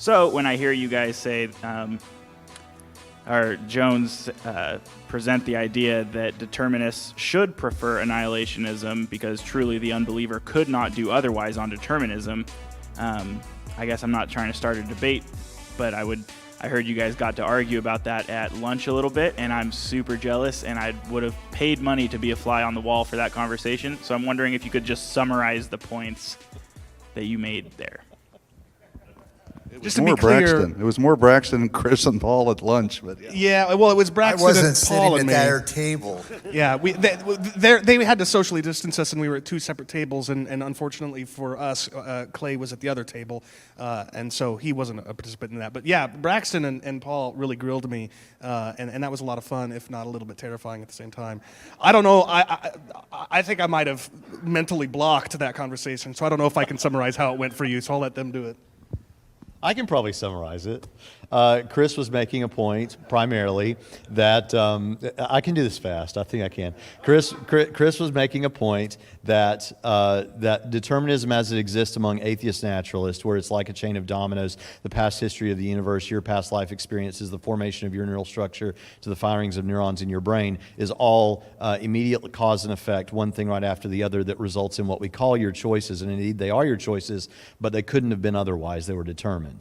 So when I hear you guys say, or Jones present the idea that determinists should prefer annihilationism because truly the unbeliever could not do otherwise on determinism, I guess I'm not trying to start a debate, but I heard you guys got to argue about that at lunch a little bit, and I'm super jealous, and I would have paid money to be a fly on the wall for that conversation. So I'm wondering if you could just summarize the points that you made there. Just to be clear, Braxton. It was more Braxton, Chris, and Paul at lunch. But yeah, well, it was Braxton I wasn't and Paul sitting and at me. their table. Yeah, they had to socially distance us, and we were at two separate tables. And unfortunately for us, Clay was at the other table, and so he wasn't a participant in that. But yeah, Braxton and Paul really grilled me, and that was a lot of fun, if not a little bit terrifying at the same time. I don't know. I think I might have mentally blocked that conversation, so I don't know if I can summarize how it went for you. So I'll let them do it. I can probably summarize it. Chris was making a point, primarily, that I can do this fast. I think I can. Chris was making a point that that determinism as it exists among atheist naturalists, where it's like a chain of dominoes, the past history of the universe, your past life experiences, the formation of your neural structure to the firings of neurons in your brain, is all immediate cause and effect, one thing right after the other, that results in what we call your choices. And indeed, they are your choices, but they couldn't have been otherwise. They were determined.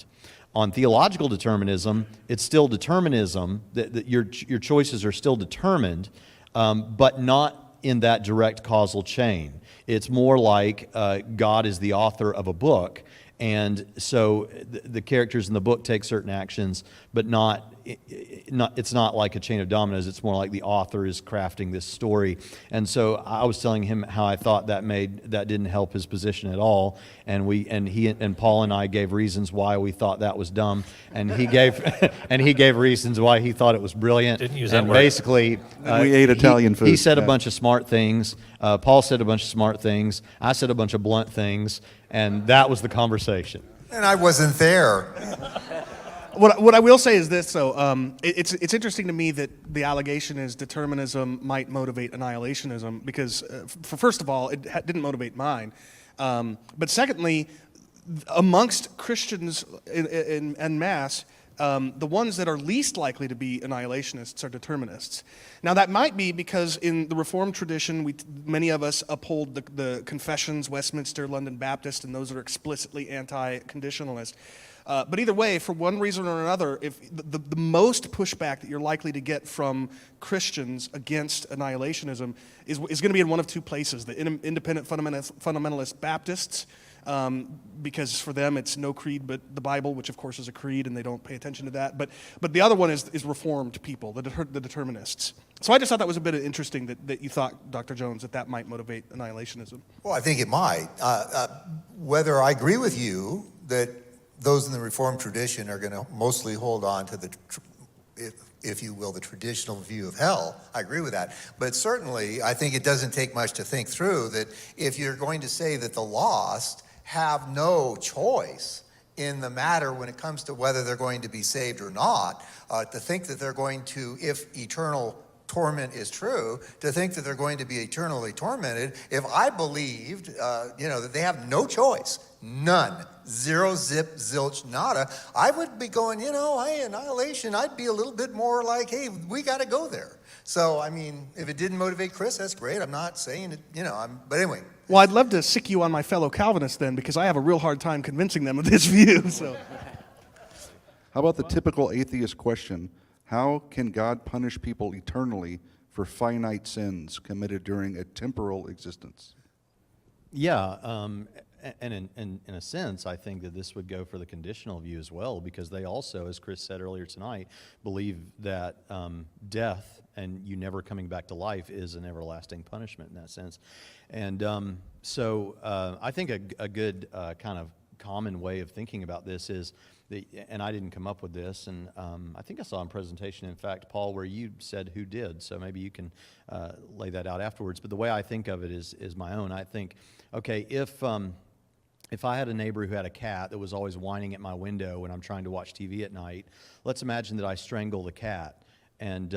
On theological determinism, it's still determinism, that your choices are still determined, but not in that direct causal chain. It's more like God is the author of a book, and so the characters in the book take certain actions, but it's not like a chain of dominoes. It's more like the author is crafting this story. And so I was telling him how I thought that didn't help his position at all. And he and Paul and I gave reasons why we thought that was dumb. And he gave reasons why he thought it was brilliant. Didn't use that and word. basically, we ate Italian food. He said a Yeah. bunch of smart things. Paul said a bunch of smart things. I said a bunch of blunt things, and that was the conversation. And I wasn't there. What I will say is this, though. It's interesting to me that the allegation is determinism might motivate annihilationism because, first of all, it didn't motivate mine. But secondly, amongst Christians en masse, the ones that are least likely to be annihilationists are determinists. Now, that might be because in the Reformed tradition, many of us uphold the Confessions, Westminster, London Baptist, and those are explicitly anti-conditionalist. But either way, for one reason or another, if the most pushback that you're likely to get from Christians against annihilationism is going to be in one of two places: the independent fundamentalist Baptists, because for them it's no creed but the Bible, which of course is a creed, and they don't pay attention to that. But the other one is Reformed people, the determinists. So I just thought that was a bit interesting that you thought, Dr. Jones, that might motivate annihilationism. Well, I think it might. Whether I agree with you that those in the Reformed tradition are going to mostly hold on to if you will, the traditional view of hell. I agree with that. But certainly, I think it doesn't take much to think through that if you're going to say that the lost have no choice in the matter when it comes to whether they're going to be saved or not, to think that they're going to, if eternal torment is true, to think that they're going to be eternally tormented. If I believed, that they have no choice, none, zero, zip, zilch, nada, I would be going, annihilation, I'd be a little bit more like, hey, we got to go there. So, I mean, if it didn't motivate Chris, that's great. I'm not saying it, but anyway. Well, I'd love to sick you on my fellow Calvinists then, because I have a real hard time convincing them of this view. So, how about the typical atheist question? How can God punish people eternally for finite sins committed during a temporal existence? Yeah, and in a sense, I think that this would go for the conditional view as well, because they also, as Chris said earlier tonight, believe that death and you never coming back to life is an everlasting punishment in that sense. And so I think a good kind of common way of thinking about this is, and I didn't come up with this, and I think I saw in presentation, in fact, Paul, where you said who did, so maybe you can lay that out afterwards. But the way I think of it is my own. I think, okay, if I had a neighbor who had a cat that was always whining at my window when I'm trying to watch TV at night, let's imagine that I strangle the cat, and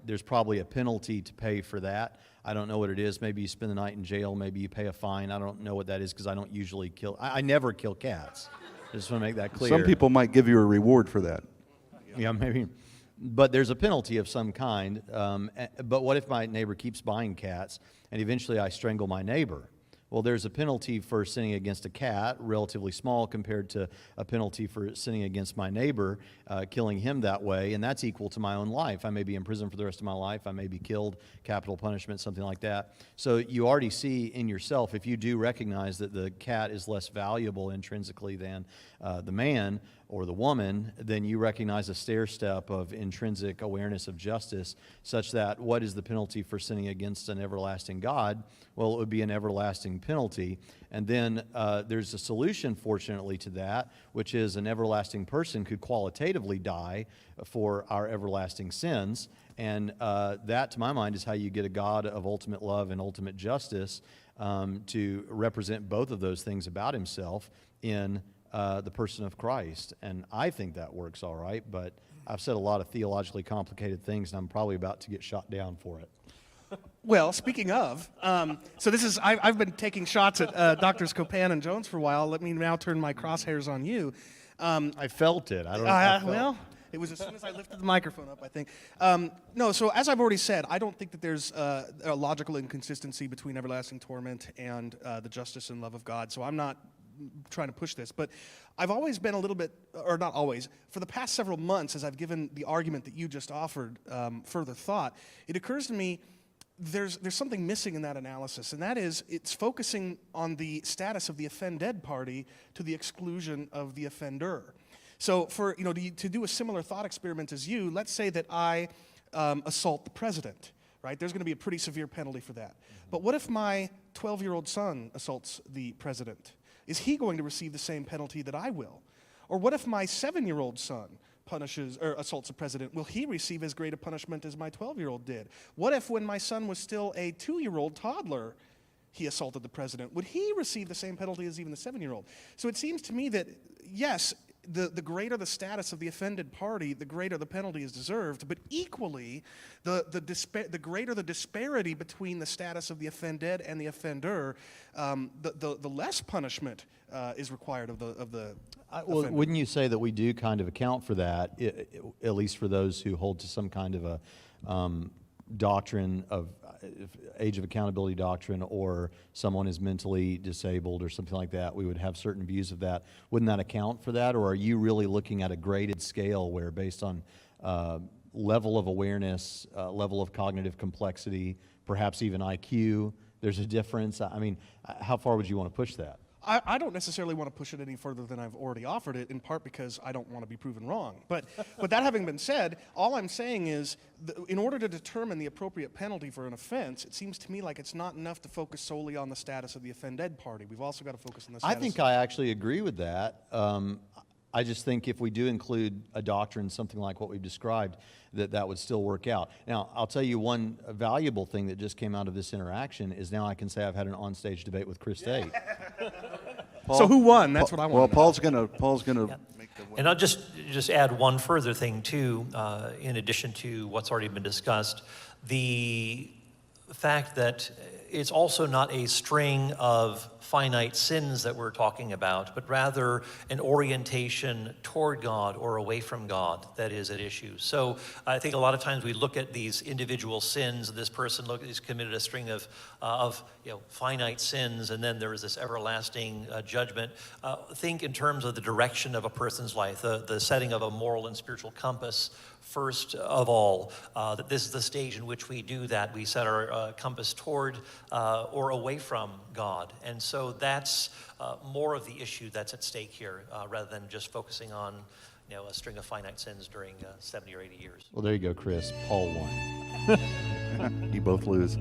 there's probably a penalty to pay for that. I don't know what it is. Maybe you spend the night in jail. Maybe you pay a fine. I don't know what that is because I don't usually kill. I never kill cats. Just want to make that clear. Some people might give you a reward for that. Yeah, maybe. But there's a penalty of some kind. But what if my neighbor keeps buying cats and eventually I strangle my neighbor? Well, there's a penalty for sinning against a cat, relatively small compared to a penalty for sinning against my neighbor, killing him that way, and that's equal to my own life. I may be in prison for the rest of my life. I may be killed, capital punishment, something like that. So you already see in yourself, if you do recognize that the cat is less valuable intrinsically than the man or the woman, then you recognize a stair step of intrinsic awareness of justice, such that what is the penalty for sinning against an everlasting God? Well, it would be an everlasting penalty. And then there's a solution, fortunately, to that, which is an everlasting person could qualitatively die for our everlasting sins. And that, to my mind, is how you get a God of ultimate love and ultimate justice to represent both of those things about himself in the person of Christ. And I think that works all right, but I've said a lot of theologically complicated things, and I'm probably about to get shot down for it. Well, speaking of, so this is, I've been taking shots at Drs. Copan and Jones for a while. Let me now turn my crosshairs on you. I felt it. I don't know. Well, it was as soon as I lifted the microphone up, I think. No, so as I've already said, I don't think that there's a logical inconsistency between everlasting torment and the justice and love of God, so I'm not trying to push this, but I've always been a little bit, or not always, for the past several months, as I've given the argument that you just offered further thought, it occurs to me there's something missing in that analysis, and that is it's focusing on the status of the offended party to the exclusion of the offender. So for, to do a similar thought experiment as you, let's say that I assault the president, right? There's going to be a pretty severe penalty for that. But what if my 12-year-old son assaults the president? Is he going to receive the same penalty that I will? Or what if my 7-year-old son punishes or assaults the president? Will he receive as great a punishment as my 12-year-old did? What if when my son was still a 2-year-old toddler, he assaulted the president? Would he receive the same penalty as even the 7-year-old? So it seems to me that, yes, the greater the status of the offended party, the greater the penalty is deserved, but equally, the greater the disparity between the status of the offended and the offender, the less punishment is required of the well, offender. wouldn't you say that we do kind of account for that, at least for those who hold to some kind of a doctrine of age of accountability doctrine, or someone is mentally disabled or something like that, we would have certain views of that. Wouldn't that account for that? Or are you really looking at a graded scale where based on level of awareness, level of cognitive complexity, perhaps even IQ, there's a difference? I mean, how far would you want to push that? I don't necessarily want to push it any further than I've already offered it, in part because I don't want to be proven wrong. But that having been said, all I'm saying is, in order to determine the appropriate penalty for an offense, it seems to me like it's not enough to focus solely on the status of the offended party. We've also got to focus on the status. I think I actually agree with that. I just think if we do include a doctrine, something like what we've described, that would still work out. Now, I'll tell you one valuable thing that just came out of this interaction is now I can say I've had an onstage debate with Chris Tate. So who won? That's what I want. Well, Paul's gonna make the win. And I'll just add one further thing too, in addition to what's already been discussed, the fact that it's also not a string of finite sins that we're talking about, but rather an orientation toward God or away from God that is at issue. So I think a lot of times we look at these individual sins. This person has committed a string of finite sins, and then there is this everlasting judgment. Think in terms of the direction of a person's life, the setting of a moral and spiritual compass. First of all, that this is the stage in which we do that. We set our compass toward or away from God. And so that's more of the issue that's at stake here, rather than just focusing on a string of finite sins during 70 or 80 years. Well, there you go, Chris. Paul won. You both lose.